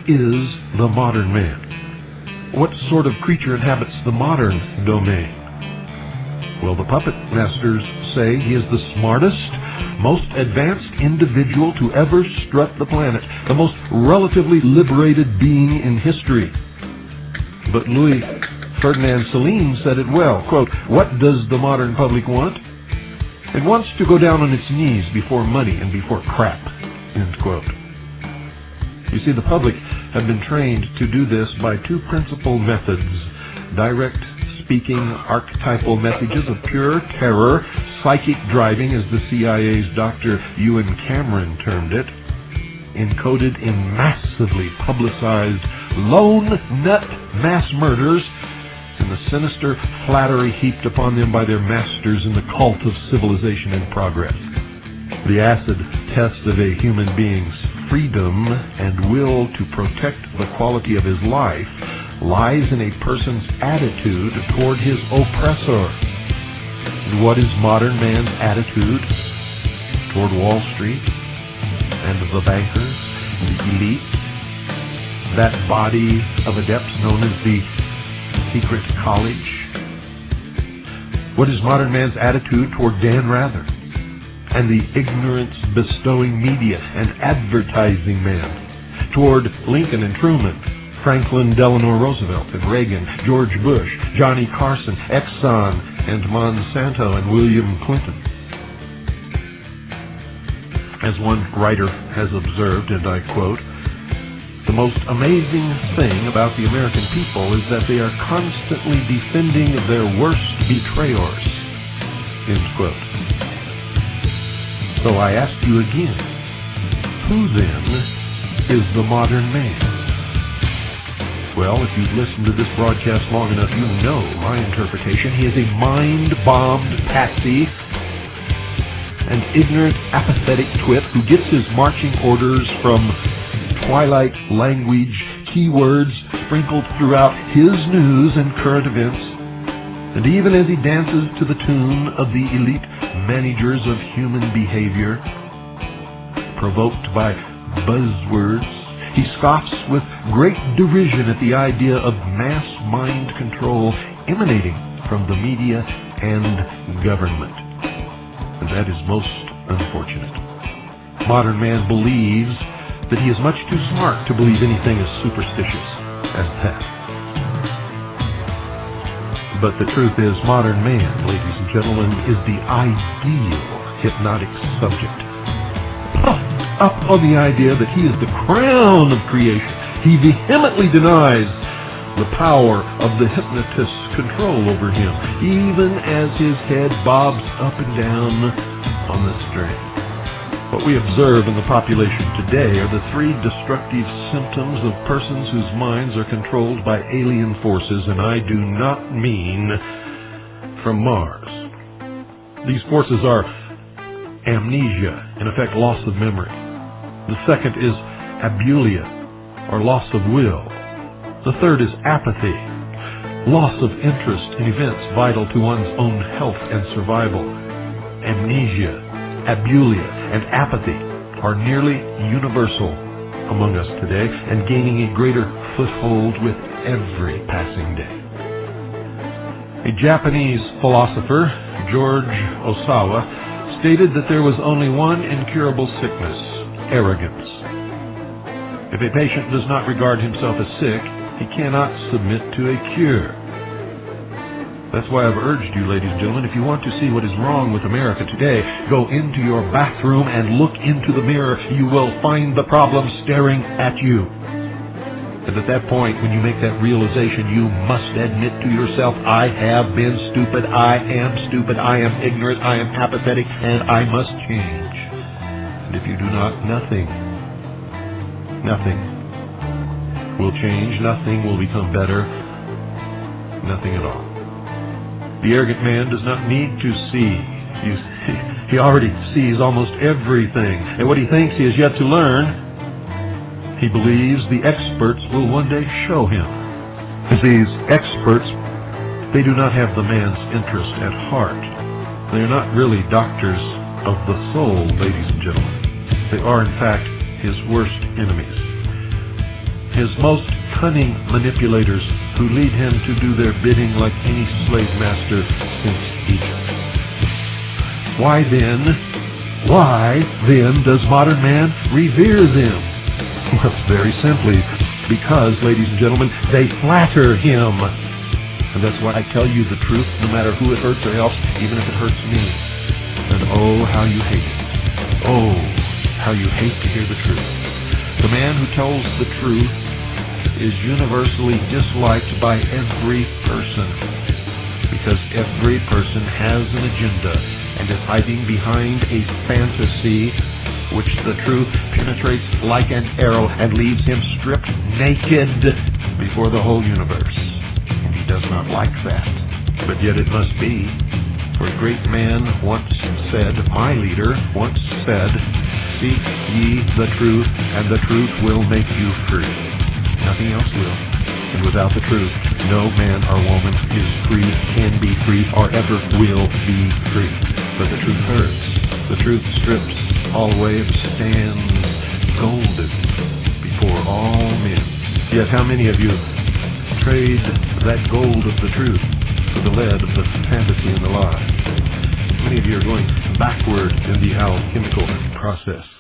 is the modern man? What sort of creature inhabits the modern domain? Well, the puppet masters say he is the smartest, most advanced individual to ever strut the planet, the most relatively liberated being in history. But Louis Ferdinand Céline said it well, quote, "What does the modern public want? It wants to go down on its knees before money and before crap," end quote. You see, the public have been trained to do this by two principal methods: direct speaking archetypal messages of pure terror, psychic driving, as the CIA's Dr. Ewan Cameron termed it, encoded in massively publicized lone nut mass murders, and the sinister flattery heaped upon them by their masters in the cult of civilization and progress. The acid test of a human being's freedom and will to protect the quality of his life lies in a person's attitude toward his oppressor. And what is modern man's attitude toward Wall Street and the bankers, the elite, that body of adepts known as the secret college? What is modern man's attitude toward Dan Rather and the ignorance-bestowing media and advertising man, toward Lincoln and Truman, Franklin Delano Roosevelt and Reagan, George Bush, Johnny Carson, Exxon and Monsanto, and William Clinton? As one writer has observed, and I quote, "The most amazing thing about the American people is that they are constantly defending their worst betrayers," end quote. So I ask you again, who then is the modern man? Well, if you've listened to this broadcast long enough, you know my interpretation. He is a mind-bombed patsy, an ignorant, apathetic twit who gets his marching orders from twilight language keywords sprinkled throughout his news and current events. And even as he dances to the tune of the elite managers of human behavior, provoked by buzzwords, he scoffs with great derision at the idea of mass mind control emanating from the media and government. And that is most unfortunate. Modern man believes that he is much too smart to believe anything as superstitious as that. But the truth is, modern man, ladies and gentlemen, is the ideal hypnotic subject. Puffed up on the idea that he is the crown of creation, he vehemently denies the power of the hypnotist's control over him, even as his head bobs up and down on the string. What we observe in the population today are the three destructive symptoms of persons whose minds are controlled by alien forces, and I do not mean from Mars. These forces are amnesia, in effect loss of memory. The second is abulia, or loss of will. The third is apathy, loss of interest in events vital to one's own health and survival. Amnesia, abulia, and apathy are nearly universal among us today and gaining a greater foothold with every passing day. A Japanese philosopher, George Osawa, stated that there was only one incurable sickness: arrogance. If a patient does not regard himself as sick, he cannot submit to a cure. That's why I've urged you, ladies and gentlemen, if you want to see what is wrong with America today, go into your bathroom and look into the mirror. You will find the problem staring at you. And at that point, when you make that realization, you must admit to yourself, I have been stupid, I am ignorant, I am apathetic, and I must change. And if you do not, nothing will change, nothing will become better, nothing at all. The arrogant man does not need to see. He already sees almost everything. And what he thinks he has yet to learn, he believes the experts will one day show him. These experts, they do not have the man's interest at heart. They are not really doctors of the soul, ladies and gentlemen. They are, in fact, his worst enemies. his most cunning manipulators who lead him to do their bidding like any slave master since Egypt. Why then does modern man revere them? Well, very simply, because, ladies and gentlemen, they flatter him. And that's why I tell you the truth, no matter who it hurts or helps, even if it hurts me. And oh, how you hate it. Oh, how you hate to hear the truth. The man who tells the truth is universally disliked by every person, because every person has an agenda and is hiding behind a fantasy which the truth penetrates like an arrow and leaves him stripped naked before the whole universe. And he does not like that. But yet it must be. For a great man once said, my leader once said, seek ye the truth, and the truth will make you free. Nothing else will. And without the truth, no man or woman is free, can be free, or ever will be free. But the truth hurts. The truth strips all away and stands golden before all men. Yet how many of you trade that gold of the truth for the lead of the fantasy and the lie? Many of you are going backward in the alchemical process.